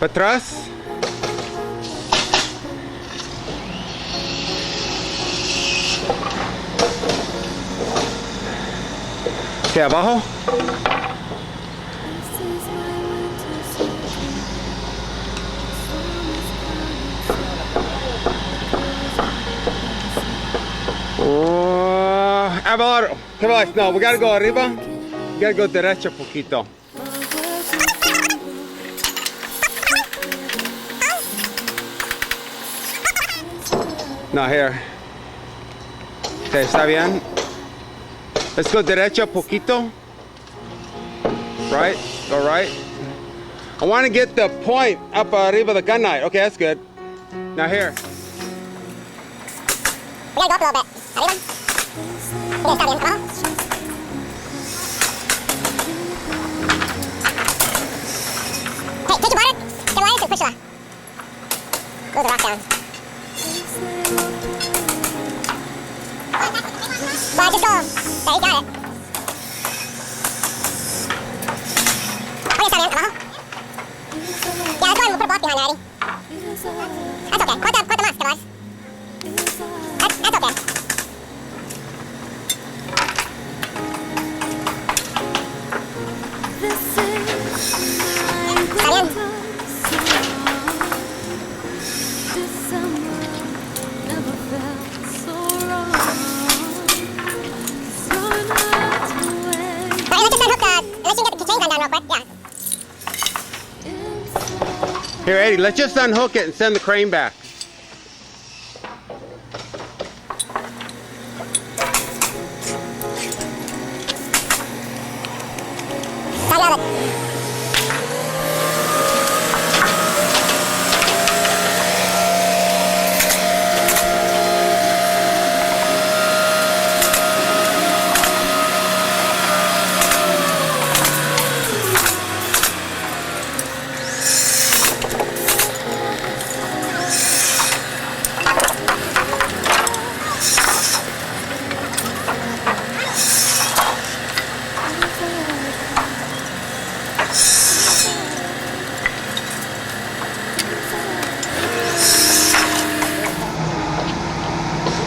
Para atrás. ¿Qué, abajo? Abajo. No, we gotta go arriba. We gotta go derecha poquito. No, here. Okay, ¿está bien? Let's go derecha poquito. Right, go right. I want to get the point up arriba the gun night. Okay, that's good. Now here. We gotta go up a little bit. Arriba. Okay, está bien. Abajo. Hey, take your butter, get wires, and push it off. Move the rock down. Well, just go. There, you got it. Okay, está bien. Abajo. Yeah, let's go ahead and we'll put a block behind already. That's okay. Cuenta más, cabals. That's okay. Está bien. Here, Eddie, let's just unhook it and send the crane back.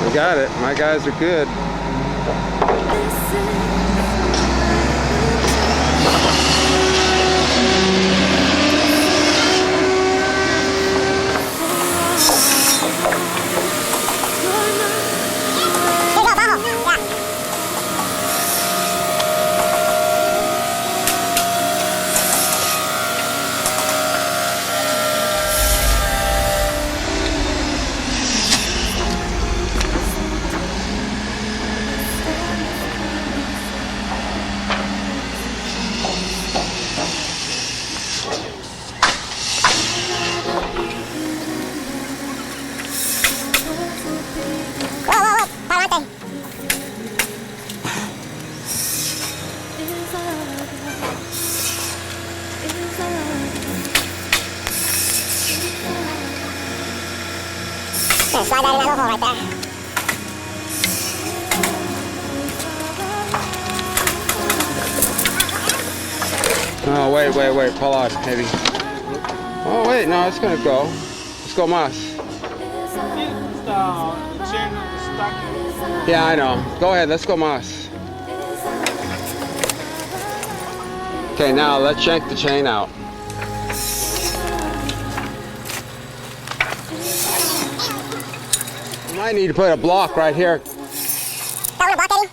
We got it. My guys are good. Slide that in that little hole right there. Oh, wait, pull out, maybe. Oh, wait, no, it's gonna go. Let's go más. Yeah, I know. Go ahead, let's go más. Okay, now let's yank the chain out. I need to put a block right here. That one a block, Eddie?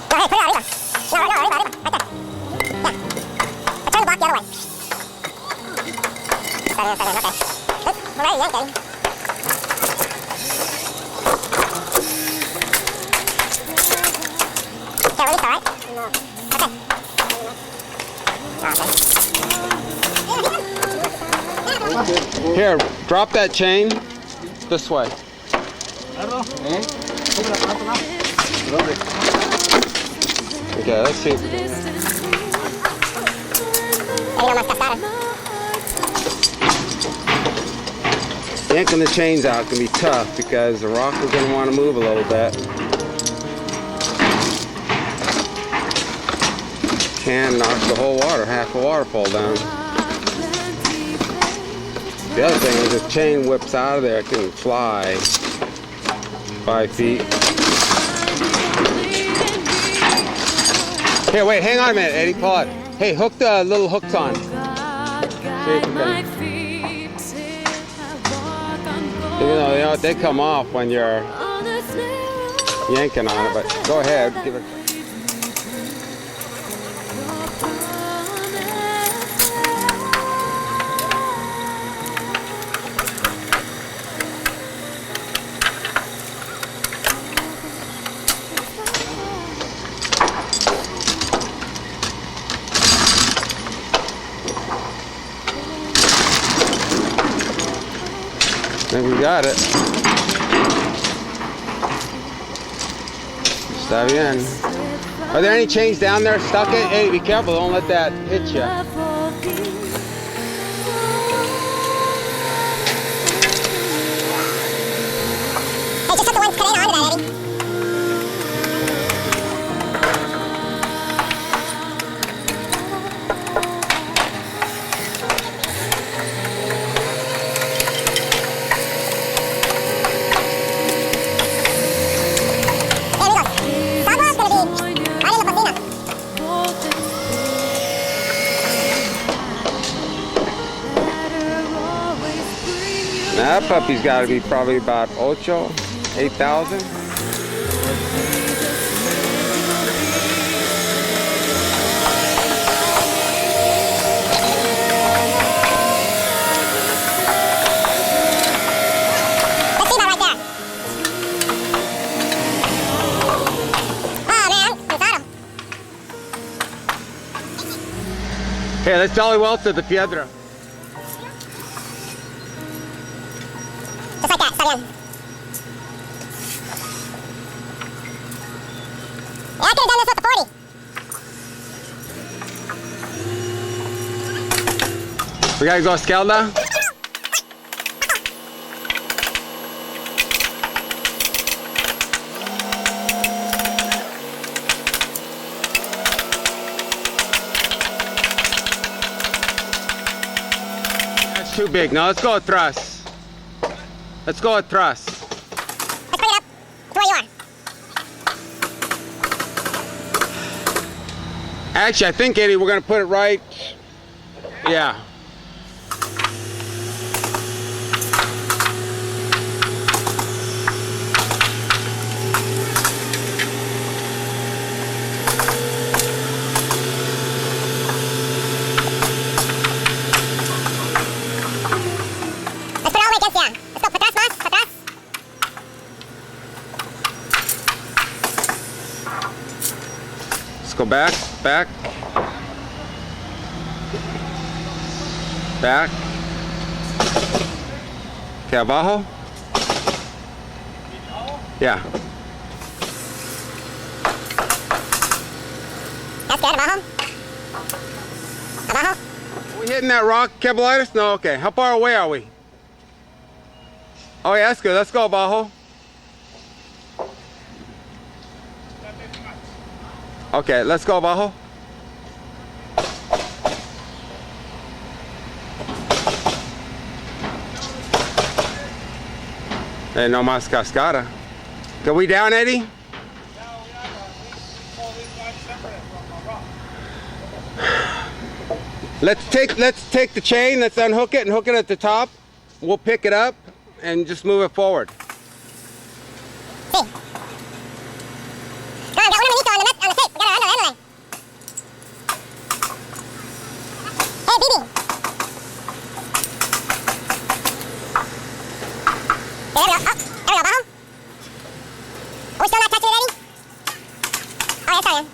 Go ahead, put it arriba. No, arriba. Right there. Yeah. I'll turn the block the other way. Start in, okay. Oops, we're ready to yank, Eddie. Okay, release, all right? No. Okay. Here, drop that chain this way. Okay, let's see. Yanking the chains out can be tough because the rock is going to want to move a little bit. can knock the whole half a waterfall down. The other thing is the chain whips out of there, it can fly 5 feet. Here, wait, hang on a minute, Eddie, pull it. Hey, hook the little hooks on. See if you can. Even though they come off when you're yanking on it, but go ahead, give it. I think we got it. Está bien. Are there any chains down there stuck in? Hey, be careful, don't let that hit you. Hey, just put the ones cut in onto that, Eddie. That puppy's got to be probably about 8,000. Let's see that right there. Oh man, cansado. Here, let's dolly welt to the piedra. Just like that, está bien. Yeah, I could have done this with the 40. We got to go scale now? That's too big. Now let's go with thrust. Let's go with thrust. Let's bring it up to where you are. Actually, I think, Eddie, we're going to put it right. Yeah. Let's put it all the way against you. Let's go, patras más, patras. Let's go back, back. Back. Okay, abajo. Yeah. That's good, abajo. Abajo. Are we hitting that rock, Cabalitis? No, okay. How far away are we? Oh yeah, that's good. Let's go, abajo. Okay, let's go, abajo. Hey, no más cascada. Are we down, Eddie? Let's take the chain, let's unhook it and hook it at the top. We'll pick it up and just move it forward. Sí. No, I've got one manito on the tape. We got it, ándale. Hey, Bibi. There we go. Oh, there we go, abajo. Are we still not touching it, Eddie? Oh, that's fine.